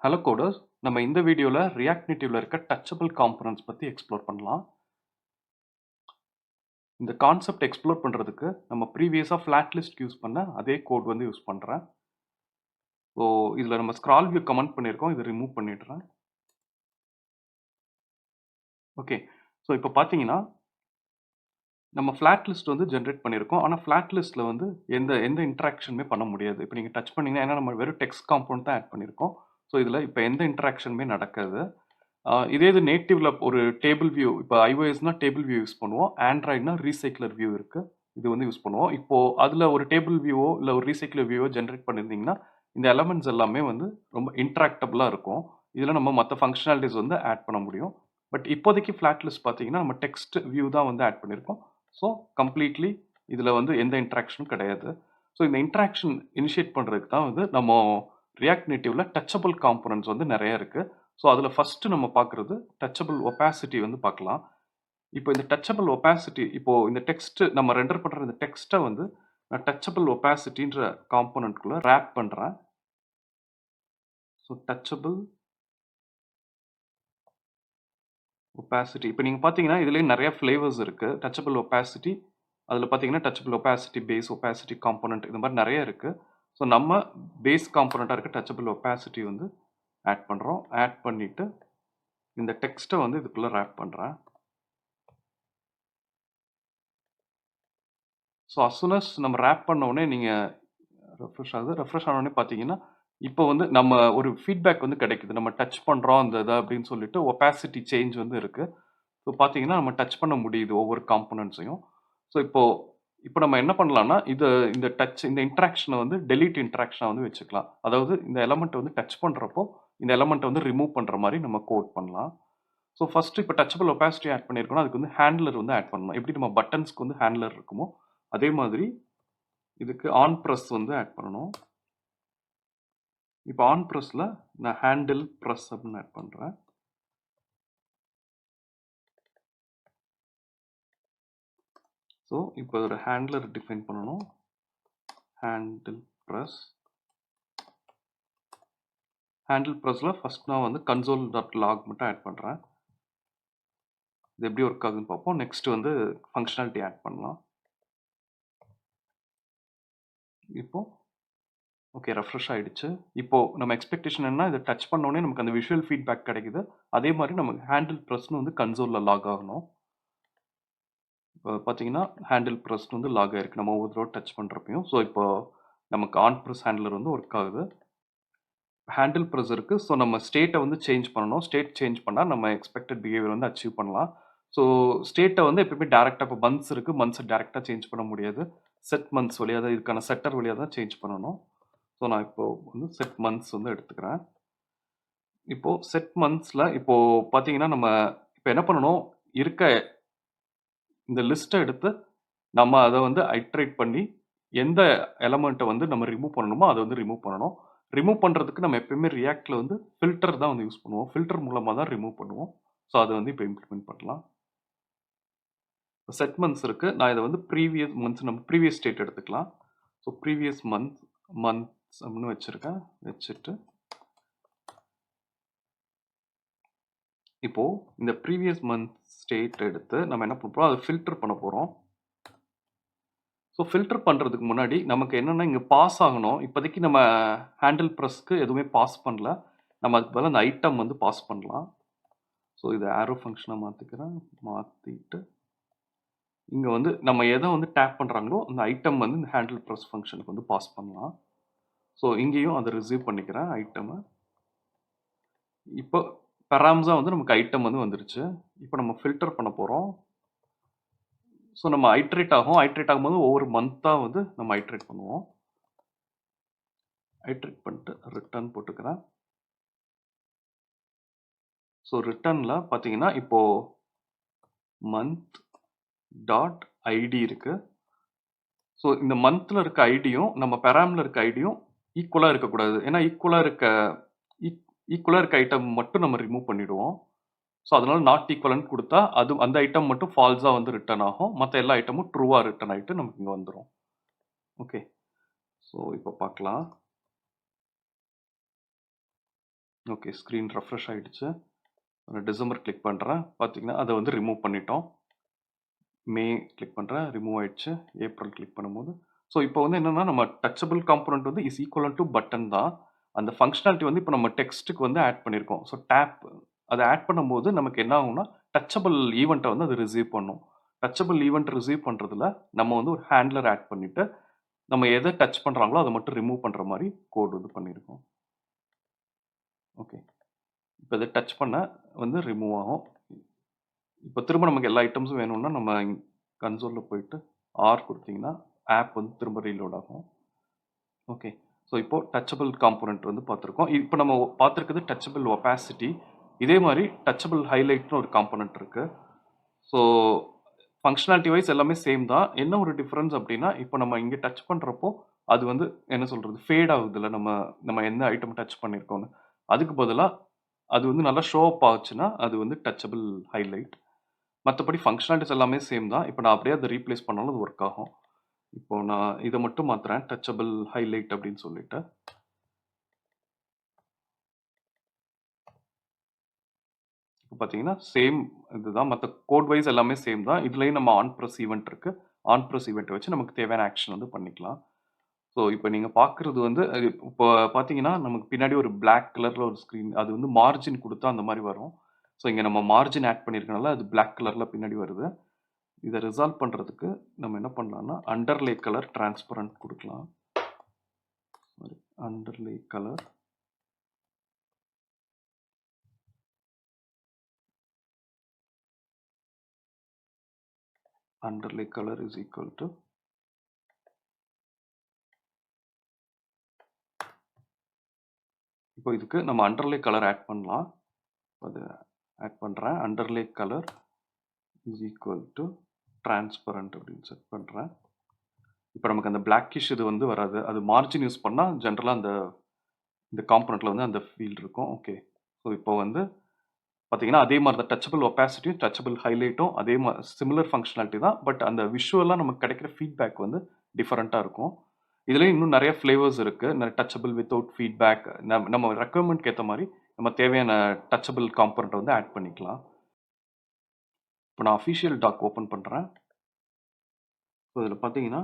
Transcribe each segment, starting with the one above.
Hello coders, நம்ம இந்த வீடியோவில் ரியாக்ட் நேட்டிவ்ல இருக்க டச்சபிள் காம்பனன்ட்ஸ் பற்றி எக்ஸ்ப்ளோர் பண்ணலாம். இந்த கான்செப்ட் எக்ஸ்ப்ளோர் பண்ணுறதுக்கு நம்ம ப்ரீவியஸாக ஃப்ளாட் லிஸ்ட் யூஸ் பண்ண அதே கோட் வந்து யூஸ் பண்ணுறேன். ஸோ இதில் நம்ம ஸ்க்ரால் வியூ கமெண்ட் பண்ணியிருக்கோம், இதை ரிமூவ் பண்ணிடுறேன். ஓகே, ஸோ இப்போ பார்த்தீங்கன்னா நம்ம ஃப்ளாட் லிஸ்ட் வந்து ஜென்ரேட் பண்ணியிருக்கோம். ஆனால் ஃப்ளாட் லிஸ்ட்டில் வந்து எந்த இன்ட்ராக்ஷனுமே பண்ண முடியாது. இப்போ நீங்கள் டச் பண்ணிங்கன்னா, ஏன்னா நம்ம வெறும் டெக்ஸ்ட் காம்பவுண்ட் தான் ஆட் பண்ணியிருக்கோம். ஸோ இதில் இப்போ எந்த இன்ட்ராக்ஷனுமே நடக்காது. இதே இது நேட்டிவ்ல ஒரு டேபிள் வியூ, இப்போ iOSனா டேபிள் வியூ யூஸ் பண்ணுவோம், ஆண்ட்ராய்ட்னா ரீசைக்கிளர் வியூ இருக்கு, இது வந்து யூஸ் பண்ணுவோம். இப்போ அதில் ஒரு டேபிள் வியூவோ இல்லை ஒரு ரீசைக்கிளர் வியூவோ ஜென்ரேட் பண்ணியிருந்தீங்கன்னா இந்த எலமெண்ட்ஸ் எல்லாமே வந்து ரொம்ப இன்ட்ராக்டபுளாக இருக்கும். இதில் நம்ம மற்ற ஃபங்க்ஷனாலிட்டிஸ் வந்து ஆட் பண்ண முடியும். பட் இப்போதைக்கு ஃப்ளாட் லிஸ்ட் பார்த்தீங்கன்னா நம்ம டெக்ஸ்ட் வியூ தான் வந்து ஆட் பண்ணியிருக்கோம். ஸோ கம்ப்ளீட்லி இதில் வந்து எந்த இன்ட்ராக்ஷனும் கிடையாது. ஸோ இந்த இன்ட்ராக்ஷன் இனிஷியேட் பண்ணுறதுக்கு தான் வந்து நம்ம ரியாக்ட் நேட்டிவ்ல டச்சபிள் காம்பனன்ட்ஸ் வந்து நிறைய இருக்கு. ஸோ அதில் ஃபர்ஸ்ட் நம்ம பார்க்குறது டச்சபிள் ஒபாசிட்டி வந்து பார்க்கலாம். இப்போ இந்த டச்சபிள் ஒபாசிட்டி, இப்போ இந்த டெக்ஸ்ட் நம்ம ரெண்டர் பண்ணுற இந்த டெக்ஸ்ட்டை வந்து நான் டச்சபிள் ஒபாசிட்டின்ற காம்பனன்ட்குள்ளே ரேப் பண்ணுறேன். ஸோ டச்சபிள் ஒபாசிட்டி, இப்போ நீங்கள் பார்த்தீங்கன்னா இதுலேயே நிறைய ஃப்ளேவர்ஸ் இருக்குது. டச்சபிள் ஒபாசிட்டி, அதில் பார்த்தீங்கன்னா touchable opacity base, opacity component, இந்த மாதிரி நிறைய இருக்குது. ஸோ நம்ம பேஸ் காம்பனண்ட்டாக இருக்க டச்சபிள் ஒபாசிட்டி வந்து ஆட் பண்ணுறோம். ஆட் பண்ணிவிட்டு இந்த டெக்ஸ்ட்டை வந்து இதுக்குள்ளே ரேப் பண்ணுறேன். ஸோ அஸ் நம்ம ரேப் பண்ண உடனே நீங்கள் ரெஃப்ரெஷ் ஆகுது. ரெஃப்ரெஷ் ஆன உடனே பார்த்தீங்கன்னா இப்போ வந்து நம்ம ஒரு ஃபீட்பேக் வந்து கிடைக்குது. நம்ம டச் பண்ணுறோம் அந்த இதை அப்படின்னு சொல்லிட்டு ஒபாசிட்டி சேஞ்ச் வந்து இருக்குது. ஸோ பார்த்தீங்கன்னா நம்ம டச் பண்ண முடியுது ஒவ்வொரு காம்பனன்ட்ஸையும். ஸோ இப்போ நம்ம என்ன பண்ணலாம்னா இந்த டச், இந்த இன்ட்ராக்ஷனை வந்து டெலீட் இன்ட்ராக்ஷனை வந்து வச்சுக்கலாம். அதாவது இந்த எலமெண்ட்டை வந்து டச் பண்ணுறப்போ இந்த எலமெண்ட்டை வந்து ரிமூவ் பண்ணுற மாதிரி நம்ம கோட் பண்ணலாம். ஸோ ஃபர்ஸ்ட் இப்போ டச்சபிள் ஒபாசிட்டி ஆட் பண்ணியிருக்கோம், அதுக்கு வந்து ஹேண்ட்லர் வந்து ஆட் பண்ணணும். எப்படி நம்ம பட்டன்ஸ்க்கு வந்து ஹேண்ட்லர் இருக்குமோ அதே மாதிரி இதுக்கு ஆன் ப்ரெஸ் வந்து ஆட் பண்ணணும். இப்போ ஆன் ப்ரெஸ்ல நான் ஹேண்டில் ப்ரெஸ் அப்படின்னு ஆட் பண்ணுறேன். ஸோ இப்போ ஒரு ஹேண்ட்லர் டிஃபைன் பண்ணணும். ஹேண்டில் ப்ரெஸ், ஹேண்டில் ப்ரெஸ்ஸில் ஃபர்ஸ்ட் நான் வந்து console.log மட்டும் ஆட் பண்ணுறேன். இது எப்படி ஒர்க் ஆகுதுன்னு பார்ப்போம். நெக்ஸ்ட் வந்து ஃபங்க்ஷனாலிட்டி ஆட் பண்ணலாம். இப்போ ஓகே, ரெஃப்ரெஷ் ஆயிடுச்சு. இப்போ நம்ம எக்ஸ்பெக்டேஷன் என்ன, இதை டச் பண்ண உடனே நமக்கு அந்த விஷுவல் ஃபீட்பேக் கிடைக்குது. அதே மாதிரி நமக்கு ஹேண்டில் ப்ரெஸ்னு வந்து கன்சோலில் லாக் ஆகணும். இப்போ பார்த்தீங்கன்னா ஹேண்டில் ப்ரெஸ்னு வந்து லாக் ஆயிருக்கு நம்ம ஒவ்வொரு தடவை டச் பண்ணுறப்பையும். ஸோ இப்போ நமக்கு ஆன் ப்ரெஸ் ஹேண்ட்லர் வந்து ஒர்க் ஆகுது. ஹேண்டில் ப்ரெஸ் இருக்குது. ஸோ நம்ம ஸ்டேட்டை வந்து சேஞ்ச் பண்ணணும். ஸ்டேட் சேஞ்ச் பண்ணால் நம்ம எக்ஸ்பெக்டட் பிஹேவியர் வந்து அச்சீவ் பண்ணலாம். ஸோ ஸ்டேட்டை வந்து எப்பயுமே டேரெக்டாக, இப்போ மந்த்ஸ் இருக்குது, மந்த்ஸை டேரெக்டாக சேஞ்ச் பண்ண முடியாது. செட் மந்த்ஸ் வழியாக தான், இதுக்கான செட்டர் வழியாக தான் சேஞ்ச் பண்ணணும். ஸோ நான் இப்போ வந்து செட் மந்த்ஸ் வந்து எடுத்துக்கிறேன். இப்போ செட் மந்த்ஸில் இப்போ பார்த்தீங்கன்னா நம்ம இப்போ என்ன பண்ணணும், இருக்க இந்த லிஸ்ட்டை எடுத்து நம்ம அதை வந்து ஐட்ரேட் பண்ணி எந்த எலமெண்ட்டை வந்து நம்ம ரிமூவ் பண்ணணுமோ அதை வந்து ரிமூவ் பண்ணணும். ரிமூவ் பண்ணுறதுக்கு நம்ம எப்பயுமே ரியாக்டில் வந்து ஃபில்டர் தான் வந்து யூஸ் பண்ணுவோம். ஃபில்டர் மூலமாக தான் ரிமூவ் பண்ணுவோம். ஸோ அதை வந்து இப்போ இம்ப்ளிமெண்ட் பண்ணலாம். செட் மந்த்ஸ் இருக்குது, நான் இதை வந்து ப்ரீவியஸ் மந்த்ஸ், நம்ம ப்ரீவியஸ் ஸ்டேட் எடுத்துக்கலாம். ஸோ ப்ரீவியஸ் மந்த்ஸ் அப்படின்னு வச்சுருக்கேன். வச்சுட்டு இப்போ இந்த ப்ரீவியஸ் மந்த் ஸ்டேட் எடுத்து நம்ம என்ன பண்ண போகிறோம், அதை ஃபில்டர் பண்ண போகிறோம். ஸோ ஃபில்டர் பண்ணுறதுக்கு முன்னாடி நமக்கு என்னென்னா இங்கே பாஸ் ஆகணும். இப்போதைக்கு நம்ம ஹேண்டில் ப்ரெஸ்க்கு எதுவுமே பாஸ் பண்ணல. நம்ம அதுக்கு பதிலாக அந்த ஐட்டம் வந்து பாஸ் பண்ணலாம். ஸோ இதை ஆரோ ஃபங்க்ஷனாக மாற்றிக்கிறேன். மாற்றிட்டு இங்கே வந்து நம்ம எதை வந்து டேப் பண்ணுறாங்களோ அந்த ஐட்டம் வந்து இந்த ஹேண்டில் ப்ரெஸ் ஃபங்க்ஷனுக்கு வந்து பாஸ் பண்ணலாம். ஸோ இங்கேயும் அதை ரிசீவ் பண்ணிக்கிறேன் ஐட்டமை. இப்போ பெராம்ஸாக வந்து நமக்கு ஐட்டம் வந்து வந்துருச்சு. இப்போ நம்ம ஃபில்டர் பண்ண போகிறோம். ஸோ நம்ம ஐட்ரேட் ஆகும்போது ஒவ்வொரு மந்த்தாக வந்து நம்ம ஐட்ரேட் பண்ணுவோம். ஐட்ரேட் பண்ணிட்டு ரிட்டர்ன் போட்டுக்கிறேன். ஸோ ரிட்டர்னில் பார்த்தீங்கன்னா இப்போது மந்த் டாட் ஐடி இருக்குது. ஸோ இந்த மந்தில் இருக்க ஐடியும் நம்ம பெராமில் இருக்க ஐடியும் ஈக்குவலாக இருக்கக்கூடாது. ஏன்னா ஈக்குவலாக இருக்க ஐட்டம் மட்டும் நம்ம ரிமூவ் பண்ணிவிடுவோம். ஸோ அதனால நாட் ஈக்குவலன்ட் கொடுத்தா அந்த ஐட்டம் மட்டும் ஃபால்ஸாக வந்து ரிட்டர்ன் ஆகும். மற்ற எல்லா ஐட்டமும் ட்ரூவாக ரிட்டர்ன் ஆகிட்டு நமக்கு இங்கே வந்துடும். ஓகே, ஸோ இப்போ பார்க்கலாம். ஓகே, ஸ்க்ரீன் ரெஃப்ரெஷ் ஆயிடுச்சு. நான் டிசம்பர் கிளிக் பண்ணுறேன். பார்த்தீங்கன்னா அதை வந்து ரிமூவ் பண்ணிட்டோம். மே கிளிக் பண்ணுறேன், ரிமூவ் ஆயிடுச்சு. ஏப்ரல் கிளிக் பண்ணும்போது ஸோ இப்போ வந்து என்னன்னா நம்ம டச்சபிள் காம்போனன்ட் வந்து இஸ் ஈக்குவல் டு பட்டன் தான். அந்த ஃபங்க்ஷனாலிட்டி வந்து இப்போ நம்ம டெக்ஸ்ட்டுக்கு வந்து ஆட் பண்ணியிருக்கோம். ஸோ டேப் அதை ஆட் பண்ணும்போது நமக்கு என்ன ஆகும்னா டச்சபிள் ஈவெண்ட்டை வந்து அது ரிசீவ் பண்ணும். டச்சபிள் ஈவெண்ட் ரிசீவ் பண்ணுறதுல நம்ம வந்து ஒரு ஹேண்ட்லர் ஆட் பண்ணிவிட்டு நம்ம எதை டச் பண்ணுறாங்களோ அதை மட்டும் ரிமூவ் பண்ணுற மாதிரி கோட் வந்து பண்ணியிருக்கோம். ஓகே, இப்போ இதை டச் பண்ண வந்து ரிமூவ் ஆகும். இப்போ திரும்ப நமக்கு எல்லா ஐட்டம்ஸும் வேணும்னா நம்ம கன்சோலில் போயிட்டு ஆர் கொடுத்தீங்கன்னா ஆப் வந்து திரும்ப ரீலோட் ஆகும். ஓகே, ஸோ இப்போ டச்சபிள் காம்போனன்ட் வந்து பார்த்துருக்கோம். இப்போ நம்ம பார்த்துருக்குது டச்சபிள் ஒபாசிட்டி. இதே மாதிரி டச்சபிள் ஹைலைட்னு ஒரு காம்போனன்ட் இருக்கு. ஸோ ஃபங்க்ஷனாலிட்டி வைஸ் எல்லாமே சேம் தான். என்ன ஒரு டிஃப்ரென்ஸ் அப்படின்னா இப்போ நம்ம இங்கே டச் பண்ணுறப்போ அது வந்து என்ன சொல்கிறது ஃபேட் ஆகுதுல்ல, நம்ம நம்ம எந்த ஐட்டம் டச் பண்ணியிருக்கோன்னு. அதுக்கு பதிலாக அது வந்து நல்லா ஷோ அப் ஆச்சுன்னா அது வந்து டச்சபிள் ஹைலைட். மற்றபடி ஃபங்க்ஷனாலிட்டிஸ் எல்லாமே சேம் தான். இப்போ நான் அப்படியே அதை ரீப்ளேஸ் பண்ணாலும் அது ஒர்க் ஆகும். இப்போ நான் இதை மட்டும் மாத்துறேன், டச்சபிள் ஹைலைட் அப்படின்னு சொல்லிட்டு. இப்போ பார்த்தீங்கன்னா சேம் இதுதான், மற்ற கோட் வைஸ் எல்லாமே சேம் தான். இதுலேயும் நம்ம ஆன் ப்ரெஸ் ஈவெண்ட் இருக்கு. ஆன் ப்ரெஸ் ஈவெண்ட் வச்சு நமக்கு தேவையான ஆக்ஷன் வந்து பண்ணிக்கலாம். ஸோ இப்போ நீங்கள் பார்க்குறது வந்து இப்போ பார்த்தீங்கன்னா நமக்கு பின்னாடி ஒரு பிளாக் கலரில் ஒரு ஸ்க்ரீன், அது வந்து மார்ஜின் கொடுத்தா அந்த மாதிரி வரும். ஸோ இங்கே நம்ம மார்ஜின் ஆட் பண்ணியிருக்கனால அது பிளாக் கலரில் பின்னாடி வருது. இதை ரிசால்வ் பண்ணுறதுக்கு நம்ம என்ன பண்ணலாம்னா அண்டர்லே கலர் டிரான்ஸ்பரண்ட் கொடுக்கலாம். அண்டர்லே colour underlay color is equal to இப்போ இதுக்கு நம்ம underlay color ஆட் பண்ணலாம். அது ஆட் பண்ணுறேன். underlay color is equal to transparent அப்படின்னு செட் பண்ணுறேன். இப்போ நமக்கு அந்த blackish இது வந்து வராது. அது மார்ஜின் யூஸ் பண்ணால் ஜென்ரலாக இந்த காம்பனண்ட்டில் வந்து அந்த ஃபீல் இருக்கும். ஓகே, ஸோ இப்போ வந்து பார்த்தீங்கன்னா அதே மாதிரி தான் டச்சபிள் ஒபாசிட்டியும் டச்சபிள் ஹைலைட்டும் அதே மாதிரி சிமிலர் ஃபங்க்ஷனாலிட்டி தான். பட் அந்த விஷுவலாக நமக்கு கிடைக்கிற ஃபீட்பேக் வந்து டிஃப்ரெண்ட்டாக இருக்கும். இதுலேயும் இன்னும் நிறைய ஃப்ளேவர்ஸ் இருக்குது. டச்சபிள் வித்தவுட் ஃபீட்பேக், நம்ம ரெக்குவயர்மெண்ட்க்கு ஏற்ற மாதிரி நம்ம தேவையான டச்சபிள் காம்பனண்ட் வந்து ஆட் பண்ணிக்கலாம். இப்போ நான் அஃபிஷியல் டாக் ஓப்பன் பண்ணுறேன். ஸோ இதில் பார்த்தீங்கன்னா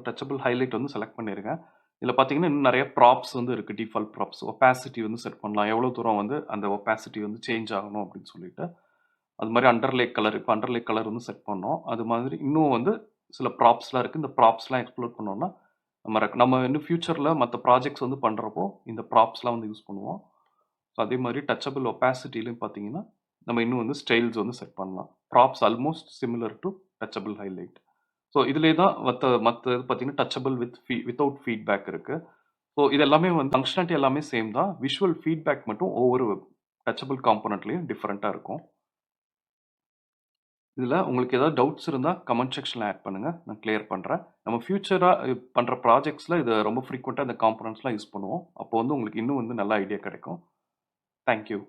டச்சபிள் ஹைலைட் வந்து செலக்ட் பண்ணியிருக்கேன். இதில் பார்த்தீங்கன்னா இன்னும் நிறைய ப்ராப்ஸ் வந்து இருக்குது. டிஃபால்ட் ப்ராப்ஸ், ஒபாசிட்டி வந்து செட் பண்ணலாம், எவ்வளோ தூரம் வந்து அந்த ஒபாசிட்டி வந்து சேஞ்ச் ஆகணும் அப்படின்னு சொல்லிட்டு. அது மாதிரி அண்டர்லே கலர், இப்போ அண்டர்லே கலர் வந்து செட் பண்ணோம். அது மாதிரி இன்னும் வந்து சில ப்ராப்ஸ்லாம் இருக்குது. இந்த ப்ராப்ஸ்லாம் எக்ஸ்ப்ளோர் பண்ணோம்னா நம்ம இன்னும் ஃபியூச்சரில் மற்ற ப்ராஜெக்ட்ஸ் வந்து பண்ணுறப்போ இந்த ப்ராப்ஸ்லாம் வந்து யூஸ் பண்ணுவோம். ஸோ அதே மாதிரி டச்சபிள் ஒபாசிட்டிலையும் பார்த்தீங்கன்னா நம்ம இன்னும் வந்து ஸ்டைல்ஸ் வந்து செட் பண்ணலாம். Props almost similar to touchable highlight. So இதிலே தான் மற்ற இது பார்த்தீங்கன்னா டச்சபிள் வித்தவுட் ஃபீட்பேக் இருக்குது. ஸோ இது எல்லாமே வந்து ஃபங்க்ஷனாலிட்டி எல்லாமே சேம் தான். விஷுவல் ஃபீட்பேக் மட்டும் ஒவ்வொரு டச்சபிள் காம்போனண்ட்லேயும் டிஃப்ரெண்ட்டாக இருக்கும். இதில் உங்களுக்கு ஏதாவது டவுட்ஸ் இருந்தால் கமெண்ட் செக்ஷனில் ஆட் பண்ணுங்கள், நான் கிளியர் பண்ணுறேன். நம்ம ஃபியூச்சராக பண்ணுற ப்ராஜெக்ட்ஸில் இதை ரொம்ப ஃப்ரீக்வெண்ட்டாக இந்த காம்போனன்ட்ஸ்லாம் யூஸ் பண்ணுவோம். அப்போ வந்து உங்களுக்கு இன்னும் வந்து நல்ல ஐடியா கிடைக்கும். தேங்க்யூ.